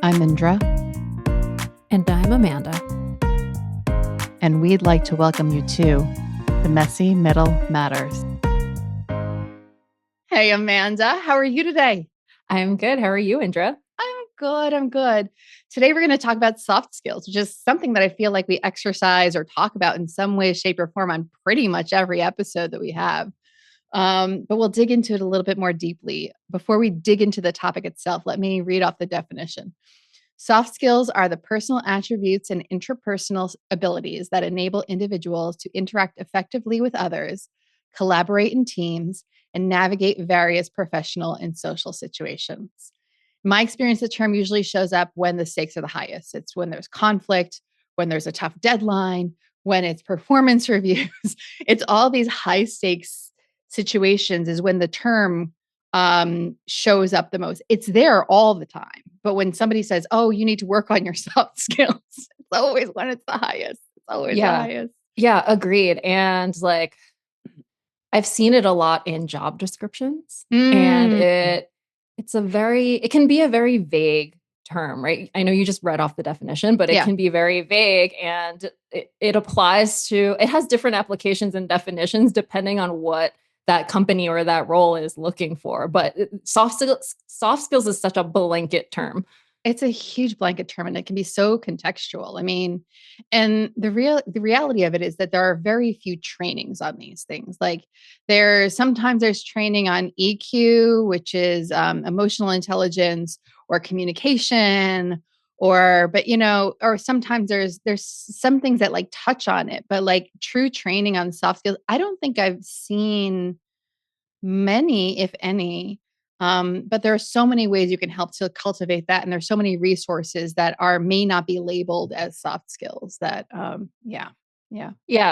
I'm Indra, And I'm Amanda. and we'd like to welcome you to The Messy Middle Matters. Hey, Amanda, how are you today? I'm good. How are you, Indra? I'm good. Today, we're going to talk about soft skills, which is something that I feel like we exercise or talk about in some way, shape, or form on pretty much every episode that we have. But we'll dig into it a little bit more deeply. Before we dig into the topic itself, let me read off the definition. Soft skills are the personal attributes and interpersonal abilities that enable individuals to interact effectively with others, collaborate in teams, and navigate various professional and social situations. In my experience, the term usually shows up when the stakes are the highest. It's when there's conflict, when there's a tough deadline, when it's performance reviews. It's all these high stakes situations is when the term shows up the most. It's there all the time. But when somebody says, oh, you need to work on your soft skills, it's always when it's the highest. It's always the highest. Yeah, agreed. And I've seen it a lot in job descriptions. And it can be a very vague term, right? I know you just read off the definition, but it can be very vague, and it has different applications and definitions depending on what that company or that role is looking for. But soft skills is such a blanket term. It's a huge blanket term, and it can be so contextual. I mean, and the reality of it is that there are very few trainings on these things. Like sometimes there's training on EQ, which is emotional intelligence or communication, or sometimes there's some things that like touch on it, but like true training on soft skills, I don't think I've seen many, if any. But there are so many ways you can help to cultivate that. And there's so many resources that may not be labeled as soft skills that, yeah.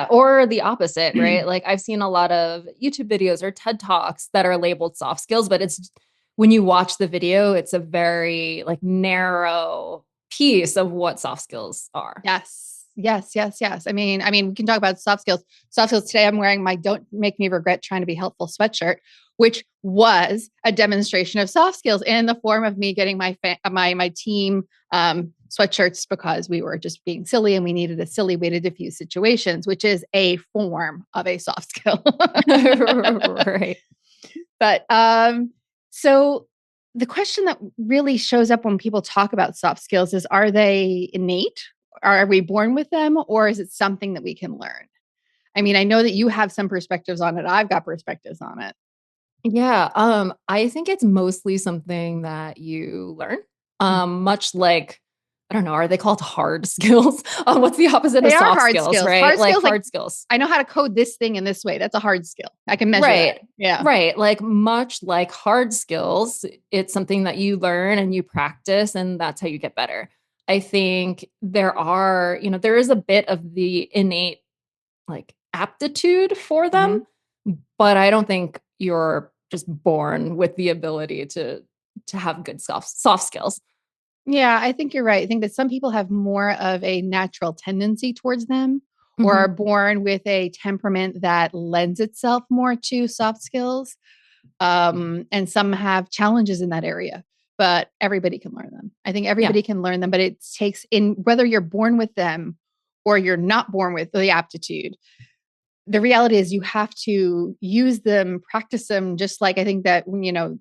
Or the opposite, right? Like I've seen a lot of YouTube videos or TED Talks that are labeled soft skills, but it's when you watch the video, it's a very like narrow piece of what soft skills are. Yes. I mean, we can talk about soft skills. Soft skills today, I'm wearing my "Don't Make Me Regret Trying to Be Helpful" sweatshirt, which was a demonstration of soft skills in the form of me getting my team sweatshirts because we were just being silly and we needed a silly way to diffuse situations, which is a form of a soft skill. Right. But so the question that really shows up when people talk about soft skills is, are they innate? Are we born with them, or is it something that we can learn? I mean, I know that you have some perspectives on it. I've got perspectives on it. Yeah. I think it's mostly something that you learn. Much like, I don't know, are they called hard skills? What's the opposite of soft skills, right? Hard skills. I know how to code this thing in this way. That's a hard skill. I can measure that. Yeah. Right. Like much like hard skills, it's something that you learn and you practice, and that's how you get better. I think there is a bit of the innate like aptitude for them, but I don't think you're just born with the ability to have good soft skills. Yeah, I think you're right. I think that some people have more of a natural tendency towards them, or are born with a temperament that lends itself more to soft skills. And some have challenges in that area, but everybody can learn them. I think everybody can learn them, but it takes whether you're born with them or you're not born with the aptitude. The reality is you have to use them, practice them, just like I think that when, you're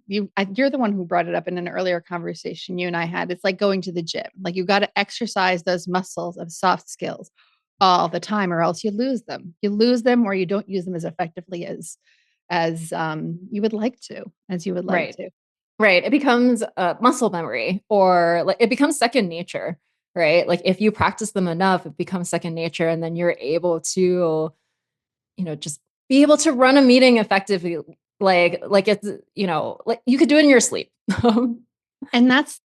the one who brought it up in an earlier conversation you and I had. It's like going to the gym. Like you got to exercise those muscles of soft skills all the time, or else you lose them. You lose them, or you don't use them as effectively as you would like to, Right. It becomes muscle memory, or like it becomes second nature, right? Like if you practice them enough, it becomes second nature, and then you're able to just be able to run a meeting effectively. Like it's, like you could do it in your sleep. And that's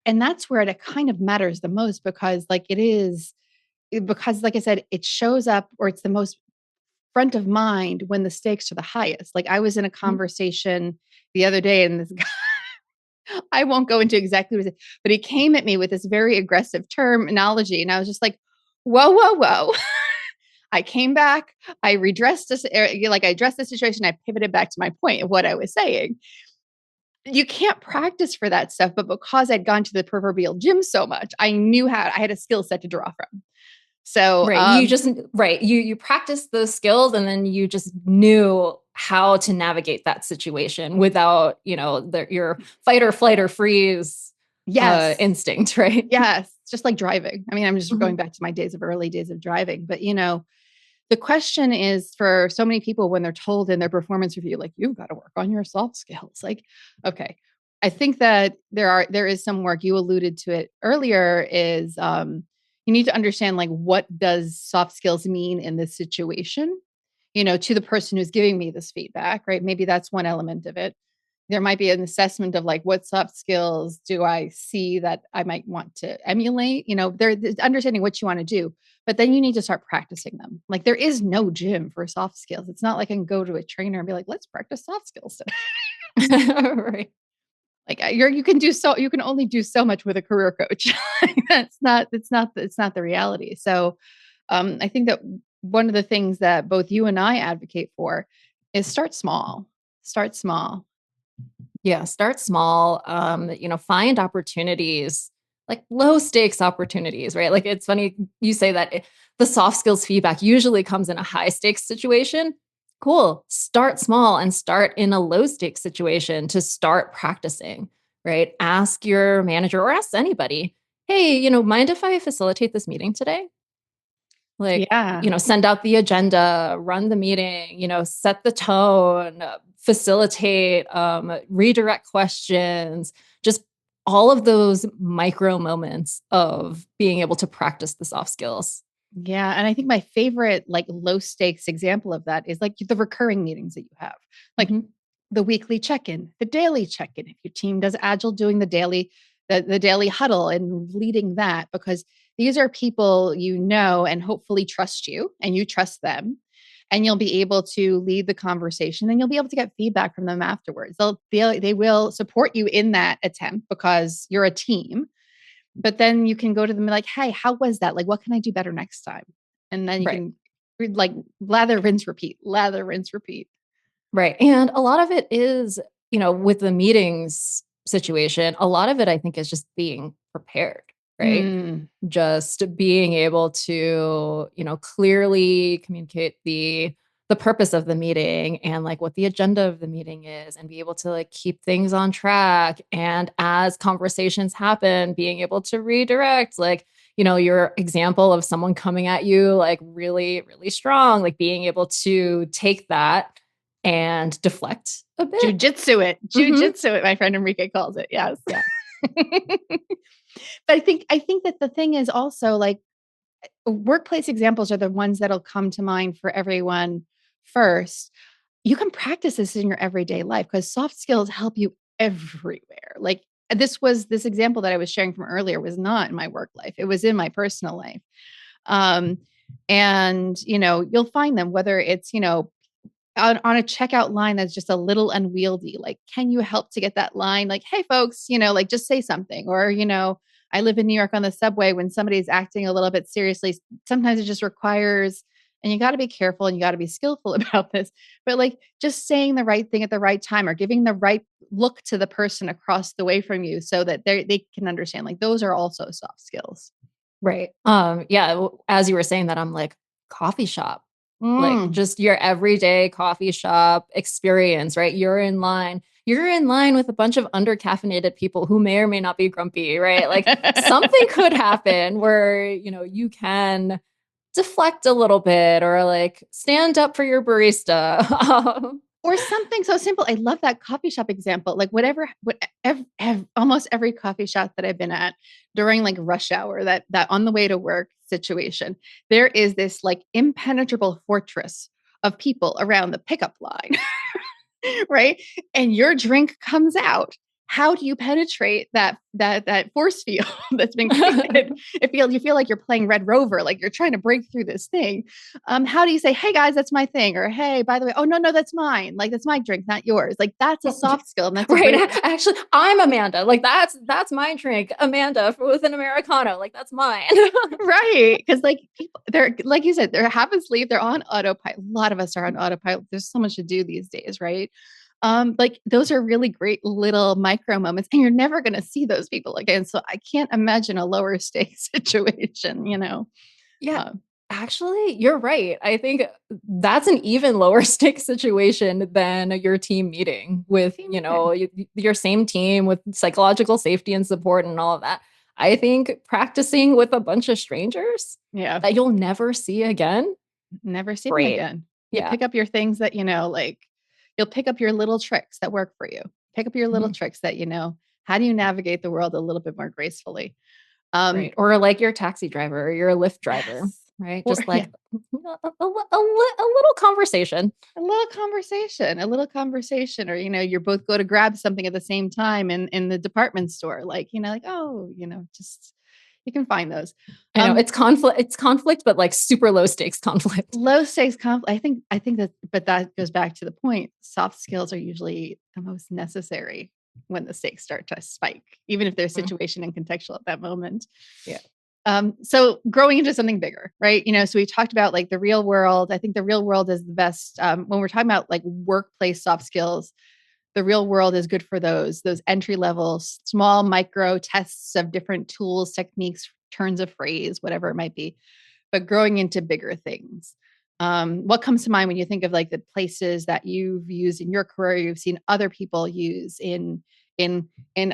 where it kind of matters the most, because like I said, it shows up, or it's the most front of mind when the stakes are the highest. Like I was in a conversation the other day, and this guy, I won't go into exactly what it is, but he came at me with this very aggressive terminology. And I was just like, whoa. I came back, I redressed this, I addressed the situation, I pivoted back to my point of what I was saying. you can't practice for that stuff. But because I'd gone to the proverbial gym so much, I had a skill set to draw from. So, right. You practice those skills and then you just knew how to navigate that situation without, your fight or flight or freeze yes, instinct, right? yes, just like driving. I mean, I'm just going Mhm. back to my early days of driving, but the question is for so many people when they're told in their performance review, like, you've got to work on your soft skills. Like, okay, I think that there is some work. You alluded to it earlier, is you need to understand, like, what does soft skills mean in this situation, to the person who's giving me this feedback, right? Maybe that's one element of it. There might be an assessment of, like, what soft skills do I see that I might want to emulate, there's understanding what you want to do, but then you need to start practicing them. Like, there is no gym for soft skills. It's not like I can go to a trainer and be like, let's practice soft skills today. Right. Like, you can only do so much with a career coach. It's not the reality. So I think that one of the things that both you and I advocate for is start small. Start small. Yeah, start small. Find opportunities, like low stakes opportunities, right? Like it's funny you say that the soft skills feedback usually comes in a high stakes situation. Cool. Start small and start in a low stakes situation to start practicing, right? Ask your manager or ask anybody, hey, mind if I facilitate this meeting today? Like, Yeah. send out the agenda, run the meeting, set the tone, facilitate, redirect questions, just all of those micro moments of being able to practice the soft skills. Yeah. And I think my favorite, like, low stakes example of that is like the recurring meetings that you have, like Mhm. the weekly check-in, the daily check-in. If your team does agile, doing the daily huddle and leading that, because these are people and hopefully trust you and you trust them. And you'll be able to lead the conversation and you'll be able to get feedback from them afterwards. They will support you in that attempt because you're a team. But then you can go to them and be like, hey, how was that? Like, what can I do better next time? And then you Right. can like lather, rinse, repeat, lather, rinse, repeat. Right. And a lot of it is, with the meetings situation, a lot of it I think is just being prepared, right? Mm. Just being able to, clearly communicate the purpose of the meeting and like what the agenda of the meeting is and be able to like keep things on track. And as conversations happen, being able to redirect, like, your example of someone coming at you like really, really strong, like being able to take that and deflect a bit. Jujitsu it, my friend Enrique calls it. Yes. Yeah. But I think that the thing is also, like, workplace examples are the ones that'll come to mind for everyone first. You can practice this in your everyday life because soft skills help you everywhere. Like, this example that I was sharing from earlier was not in my work life. It was in my personal life. Um, and you'll find them, whether it's, on a checkout line that's just a little unwieldy. Like, can you help to get that line? Like, hey, folks, like, just say something. Or, I live in New York on the subway. When somebody's acting a little bit seriously, sometimes it just requires, and you got to be careful and you got to be skillful about this, but like just saying the right thing at the right time or giving the right look to the person across the way from you so that they can understand. Like, those are also soft skills. Right. Yeah. As you were saying that, I'm like, coffee shop, like Mm. just your everyday coffee shop experience, right? You're in line with a bunch of under caffeinated people who may or may not be grumpy, right? Like something could happen where, you can deflect a little bit or like stand up for your barista. Or something so simple. I love that coffee shop example. Like, almost every coffee shop that I've been at during like rush hour, that on the way to work situation, there is this like impenetrable fortress of people around the pickup line, right? And your drink comes out. How do you penetrate that force field that's been created? You feel like you're playing Red Rover, like you're trying to break through this thing. How do you say, "Hey guys, that's my thing," or "Hey, by the way, oh no, that's mine. Like, that's my drink, not yours." Like, that's a soft skill, and that's a Right. great. Actually, I'm Amanda. Like that's my drink. Amanda with an Americano. Like that's mine. Right, because like people, they're like you said, they're half asleep. They're on autopilot. A lot of us are on autopilot. There's so much to do these days, right? Like those are really great little micro moments, and you're never going to see those people again. So I can't imagine a lower stakes situation, you know? Yeah. Uh, Actually, you're right. I think that's an even lower stake situation than your team meeting with, team meeting. your same team with psychological safety and support and all of that. I think practicing with a bunch of strangers Yeah. that you'll never see again, Never see them great. again. You Yeah. pick up your things that, like you'll pick up your little tricks that work for you. Pick up your little Mhm. tricks that, how do you navigate the world a little bit more gracefully? Right. Or like your taxi driver or your Lyft driver, Yes. right? Or Just yeah, like a little conversation. a little conversation, or, you both go to grab something at the same time in the department store. Like, like, oh, just you can find those. I know it's conflict, but like super low stakes conflict. Low stakes conflict. I think that, but that goes back to the point. Soft skills are usually the most necessary when the stakes start to spike, even if they're Mhm. situation and contextual at that moment. Yeah. So growing into something bigger, right? So we talked about like the real world. I think the real world is the best when we're talking about like workplace soft skills. The real world is good for those entry level, small micro tests of different tools, techniques, turns of phrase, whatever it might be, but growing into bigger things. What comes to mind when you think of like the places that you've used in your career, you've seen other people use in in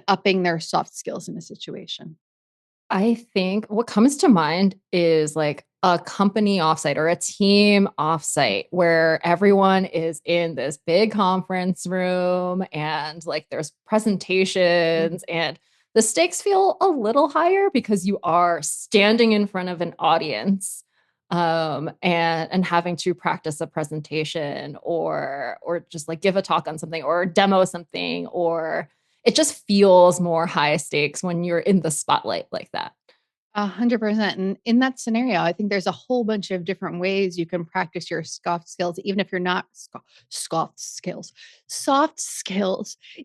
upping their soft skills in a situation? I think what comes to mind is like a company offsite or a team offsite where everyone is in this big conference room and like there's presentations and the stakes feel a little higher because you are standing in front of an audience and having to practice a presentation or just like give a talk on something or demo something or it just feels more high stakes when you're in the spotlight like that. 100%. And in that scenario, I think there's a whole bunch of different ways you can practice your soft skills, even if you're not soft skills,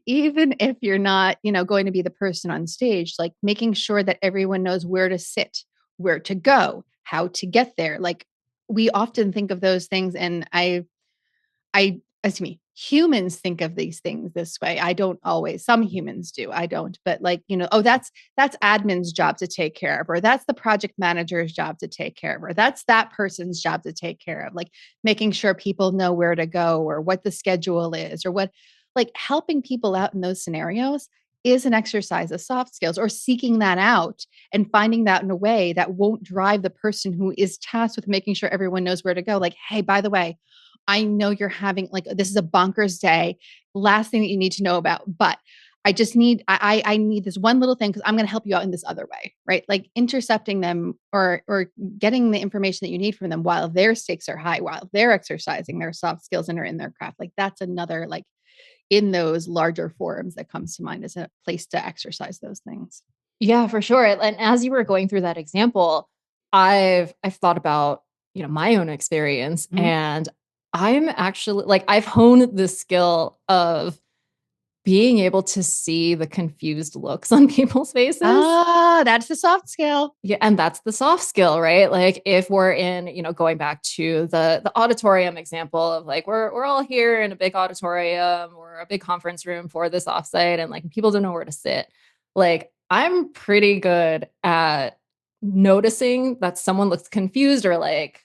even if you're not, going to be the person on stage, like making sure that everyone knows where to sit, where to go, how to get there. Like we often think of those things, and as me, humans think of these things this way. I don't always. Some humans do. I don't. But like, oh, that's admin's job to take care of, or that's the project manager's job to take care of, or that's that person's job to take care of. Like making sure people know where to go or what the schedule is, or what, like helping people out in those scenarios is an exercise of soft skills, or seeking that out and finding that in a way that won't drive the person who is tasked with making sure everyone knows where to go. Like, hey, by the way, I know you're having like this is a bonkers day. Last thing that you need to know about, but I just need I need this one little thing because I'm going to help you out in this other way, right? Like intercepting them or getting the information that you need from them while their stakes are high, while they're exercising their soft skills and are in their craft. Like that's another like in those larger forums that comes to mind as a place to exercise those things. Yeah, for sure. And as you were going through that example, I've thought about, my own experience Mhm. and I'm actually like I've honed the skill of being able to see the confused looks on people's faces. Ah, that's the soft skill. Yeah, and that's the soft skill, right? Like if we're in, going back to the auditorium example of like we're all here in a big auditorium or a big conference room for this offsite and like people don't know where to sit. Like I'm pretty good at noticing that someone looks confused or like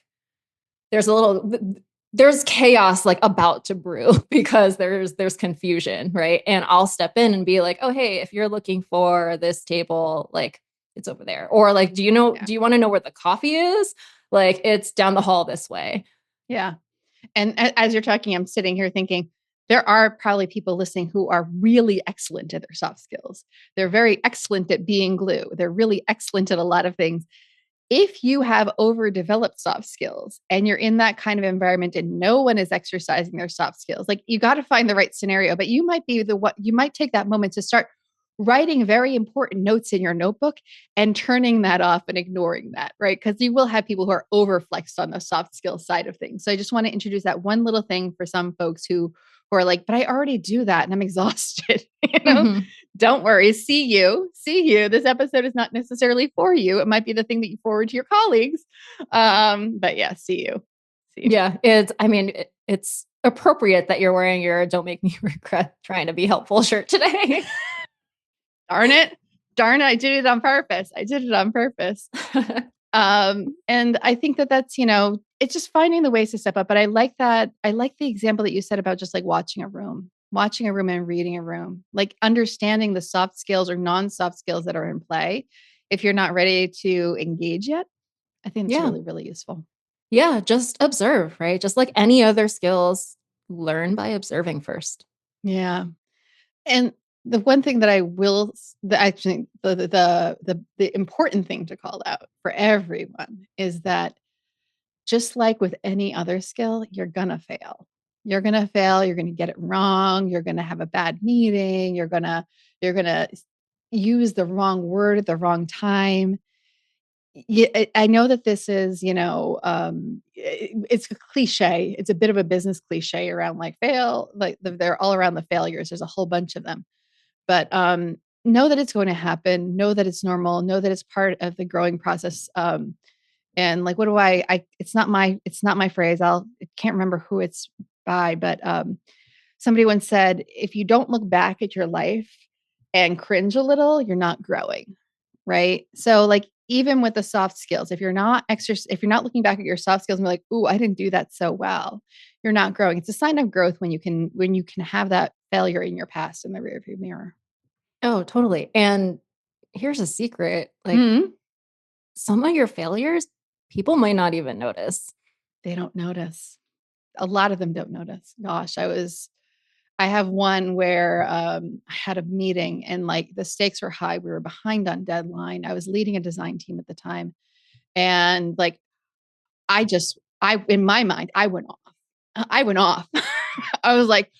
there's a little there's chaos like about to brew because there's confusion, right? And I'll step in and be like, "Oh, hey, if you're looking for this table, like it's over there." Or like, Yeah. do you want to know where the coffee is? Like it's down the hall this way. Yeah. And as you're talking, I'm sitting here thinking there are probably people listening who are really excellent at their soft skills. They're very excellent at being glue. They're really excellent at a lot of things. If you have overdeveloped soft skills and you're in that kind of environment and no one is exercising their soft skills, like you got to find the right scenario, but you might be the what you might take that moment to start writing very important notes in your notebook and turning that off and ignoring that, right? Because you will have people who are overflexed on the soft skill side of things. So I just want to introduce that one little thing for some folks who are like, but I already do that and I'm exhausted. Mhm. Don't worry. See you. See you. This episode is not necessarily for you. It might be the thing that you forward to your colleagues. But yeah, see you. See you. Yeah, it's appropriate that you're wearing your "Don't make me regret trying to be helpful" shirt today. Darn it. I did it on purpose. And I think that that's, it's just finding the ways to step up. But I like that. I like the example that you said about just like watching a room and reading a room, like understanding the soft skills or non-soft skills that are in play. If you're not ready to engage yet, I think it's really, really useful. Yeah. Just observe, right? Just like any other skills, learn by observing first. Yeah. And the one thing that I will, actually, the important thing to call out for everyone is that just like with any other skill, you're going to fail. You're going to fail. You're going to get it wrong. You're going to have a bad meeting. You're going to use the wrong word at the wrong time. Yeah, I know that this is, it's a cliche. It's a bit of a business cliche around like fail, like they're all around the failures. There's a whole bunch of them, but know that it's going to happen. Know that it's normal. Know that it's part of the growing process. And like, what do it's not my phrase. I can't remember who it's by, but somebody once said, if you don't look back at your life and cringe a little, you're not growing. Right. So like, even with the soft skills, if you're not looking back at your soft skills and be like, "Ooh, I didn't do that so well," you're not growing. It's a sign of growth when you can have that failure in your past in the rearview mirror. Oh, totally. And here's a secret, like some of your failures, people might not even notice. They don't notice. A lot of them don't notice. Gosh, I have one where I had a meeting and like the stakes were high. We were behind on deadline. I was leading a design team at the time. And like, in my mind, I went off. I was like,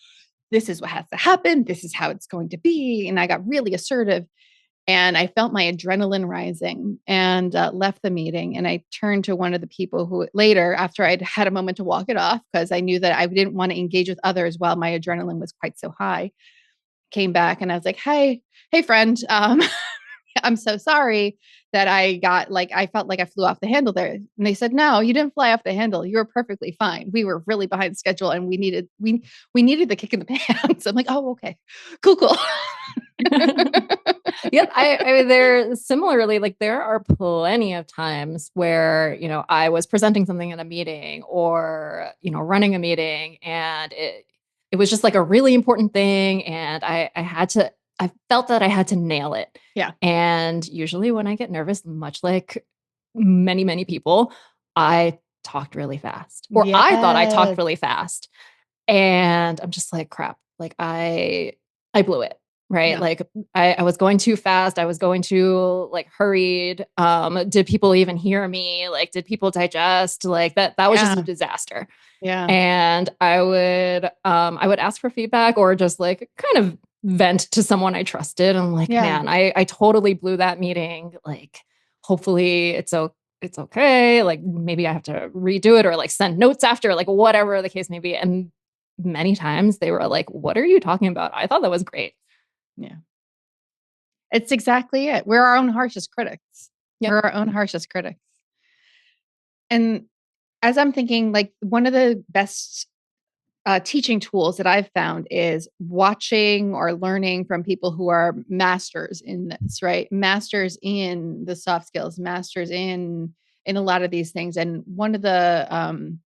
this is what has to happen. This is how it's going to be. And I got really assertive and I felt my adrenaline rising and left the meeting. And I turned to one of the people who later, after I'd had a moment to walk it off, because I knew that I didn't want to engage with others while my adrenaline was quite so high, came back and I was like, hey, friend, I'm so sorry that I felt like I flew off the handle there. And they said, no, you didn't fly off the handle. You were perfectly fine. We were really behind schedule and we needed the kick in the pants. I'm like, oh, okay, cool. Yeah. I mean, there are plenty of times where, I was presenting something in a meeting or, running a meeting and it was just like a really important thing. And I felt that I had to nail it. Yeah. And usually when I get nervous, much like many, many people, I talked really fast or I thought I talked really fast. And I'm just like, crap, like I blew it. Right. Yeah. Like I was going too fast. I was going too like hurried. Did people even hear me? Like, did people digest? Like that was just a disaster. Yeah. And I would ask for feedback or just like kind of vent to someone I trusted. I'm like, man, I totally blew that meeting. Like, hopefully it's okay. Like maybe I have to redo it or like send notes after, like whatever the case may be. And many times they were like, what are you talking about? I thought that was great. Yeah. It's exactly it. We're our own harshest critics. Yep. We're our own harshest critics. And as I'm thinking, like one of the best teaching tools that I've found is watching or learning from people who are masters in this, right? Masters in the soft skills, masters in a lot of these things. And one of the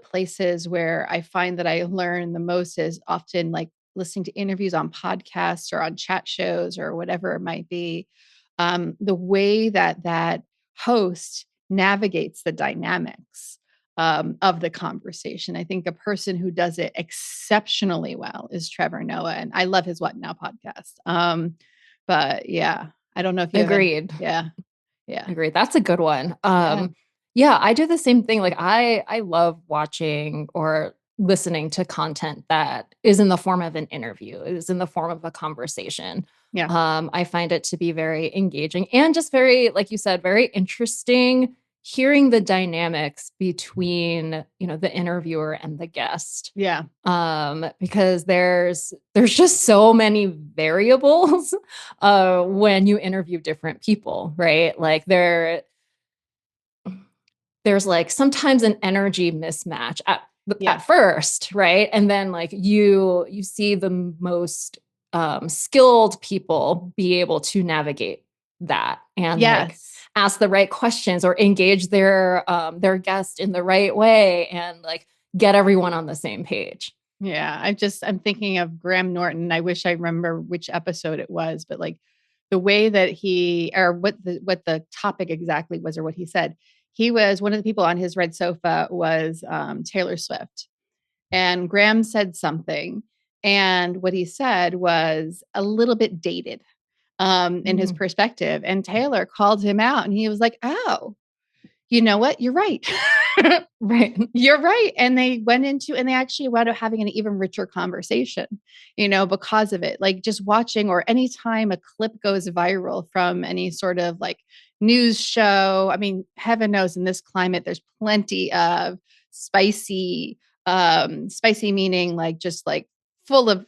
places where I find that I learn the most is often like listening to interviews on podcasts or on chat shows or whatever it might be. The way that host navigates the dynamics of the conversation. I think a person who does it exceptionally well is Trevor Noah, and I love his What Now podcast. But yeah, I don't know if you agreed. Yeah. Agreed. That's a good one. Yeah, I do the same thing. Like I love watching or listening to content that is in the form of an interview, is in the form of a conversation. Yeah. I find it to be very engaging and just very, like you said, very interesting hearing the dynamics between, the interviewer and the guest. Yeah. Because there's just so many variables when you interview different people, right? Like there's like sometimes an energy mismatch. at first, right? And then like you see the most skilled people be able to navigate that and like ask the right questions or engage their guest in the right way and like get everyone on the same page. Yeah, I'm thinking of Graham Norton. I wish I remember which episode it was, but like the way that what the topic exactly was or what he said. He was one of the people on his red sofa was Taylor Swift. And Graham said something, and what he said was a little bit dated in his perspective. And Taylor called him out, and he was like, "Oh, you know what? You're right." Right. You're right. And they actually wound up having an even richer conversation, because of it. Like just watching, or anytime a clip goes viral from any sort of like news show. I mean, heaven knows in this climate, there's plenty of spicy meaning like just like full of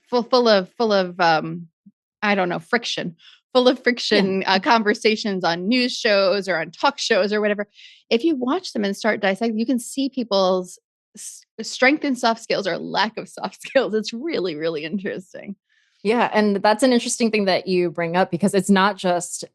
I don't know, friction, full of friction conversations on news shows or on talk shows or whatever. If you watch them and start dissecting, you can see people's strength in soft skills or lack of soft skills. It's really, really interesting. Yeah. And that's an interesting thing that you bring up, because it's not just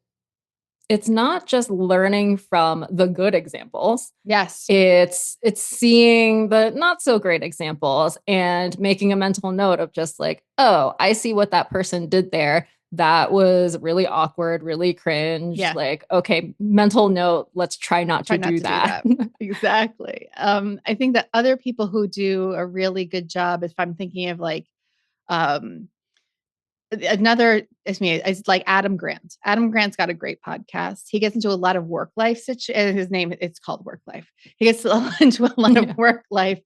learning from the good examples. Yes. It's seeing the not so great examples and making a mental note of just like, oh, I see what that person did there. That was really awkward, really cringe. Yeah. Like, okay, mental note, let's try not to do that. Exactly. I think that other people who do a really good job, if I'm thinking of like, it's like Adam Grant. Adam Grant's got a great podcast. He gets into a lot of work life it's called Work Life. He gets into a lot of work life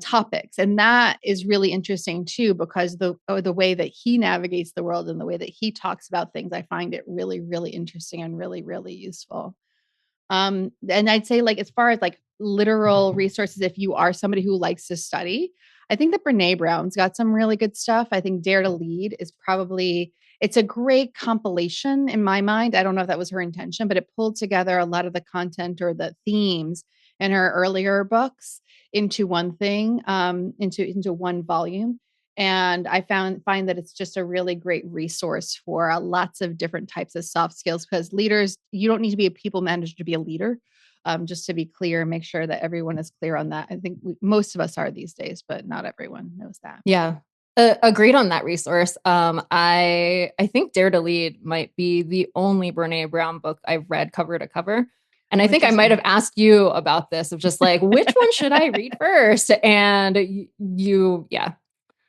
topics. And that is really interesting too, because the way that he navigates the world and the way that he talks about things, I find it really, really interesting and really, really useful. And I'd say like, as far as like literal resources, if you are somebody who likes to study, I think that Brene Brown's got some really good stuff. I think Dare to Lead is it's a great compilation in my mind. I don't know if that was her intention, but it pulled together a lot of the content or the themes in her earlier books into one thing, into one volume. And I find that it's just a really great resource for lots of different types of soft skills, because leaders, you don't need to be a people manager to be a leader. Just to be clear, make sure that everyone is clear on that. I think most of us are these days, but not everyone knows that. Yeah. Agreed on that resource. I think Dare to Lead might be the only Brene Brown book I've read cover to cover. And I think I might have asked you about this, of just like, which one should I read first? And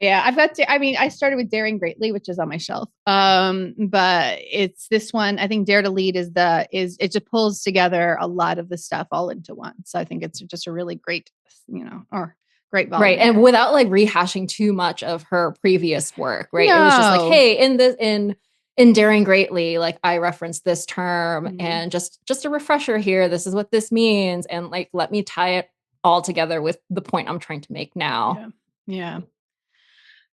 Yeah, I started with Daring Greatly, which is on my shelf. But it's this one. I think Dare to Lead it just pulls together a lot of the stuff all into one. So I think it's just a really great, great volume. Right. And without like rehashing too much of her previous work, right? No. It was just like, hey, in Daring Greatly, like I referenced this term and just a refresher here. This is what this means. And like, let me tie it all together with the point I'm trying to make now. Yeah.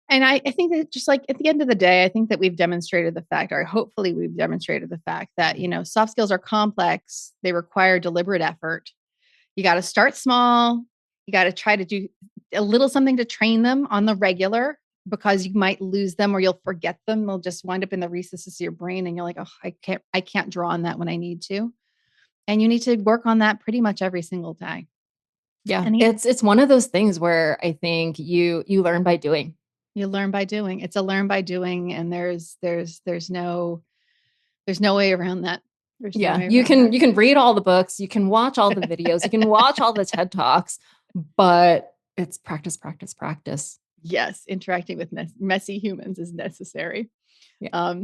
And I think that just like at the end of the day, I think that we've demonstrated the fact, or hopefully we've demonstrated the fact that, soft skills are complex. They require deliberate effort. You got to start small. You got to try to do a little something to train them on the regular, because you might lose them or you'll forget them. They'll just wind up in the recesses of your brain. And you're like, oh, I can't draw on that when I need to. And you need to work on that pretty much every single day. Yeah. It's one of those things where I think you learn by doing. You learn by doing. It's a learn by doing. And there's no way around that. You can read all the books, you can watch all the videos, you can watch all the TED Talks, but it's practice, practice, practice. Yes. Interacting with messy humans is necessary. Yeah.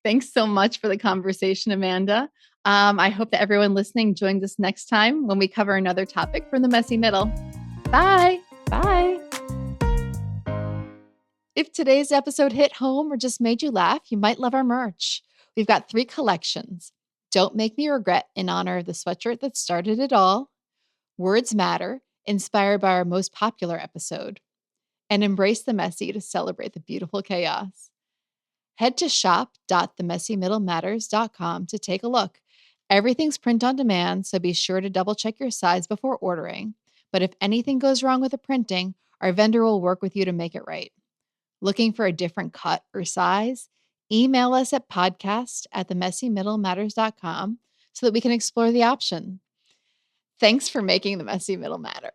Thanks so much for the conversation, Amanda. I hope that everyone listening joins us next time when we cover another topic from the messy middle. Bye. Bye. If today's episode hit home or just made you laugh, you might love our merch. We've got 3 collections. Don't Make Me Regret, in honor of the sweatshirt that started it all. Words Matter, inspired by our most popular episode. And Embrace the Messy, to celebrate the beautiful chaos. Head to shop.themessymiddlematters.com to take a look. Everything's print on demand, so be sure to double check your size before ordering. But if anything goes wrong with the printing, our vendor will work with you to make it right. Looking for a different cut or size? Email us at podcast@themessymiddlematters.com so that we can explore the option. Thanks for making the messy middle matter.